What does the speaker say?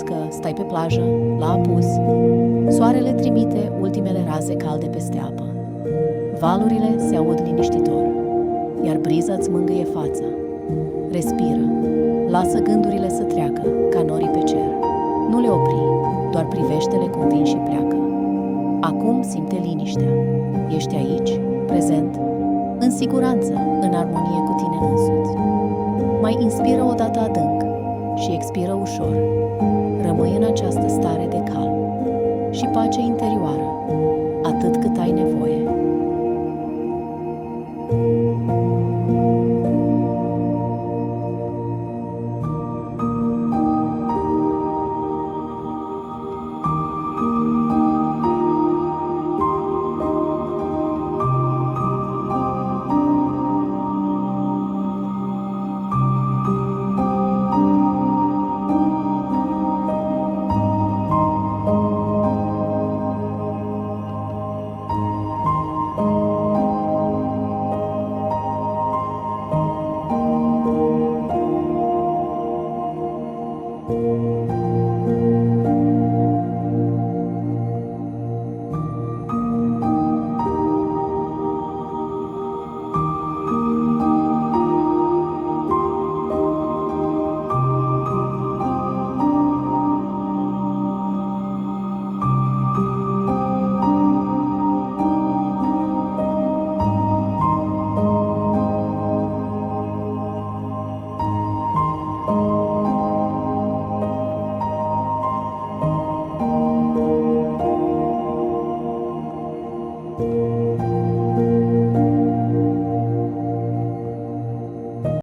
simți că stai pe plajă, la apus, soarele trimite ultimele raze calde peste apă. Valurile se aud liniștitor, iar briza îți mângâie fața. Respiră, lasă gândurile să treacă, ca norii pe cer. Nu le opri, doar privește-le cum vin și pleacă. Acum simte liniștea. Ești aici, prezent, în siguranță, în armonie cu tine însuți. Mai inspiră o dată adânc și expiră ușor. Rămâi în această stare de calm și pace interioară, atât cât ai nevoie. Thank you.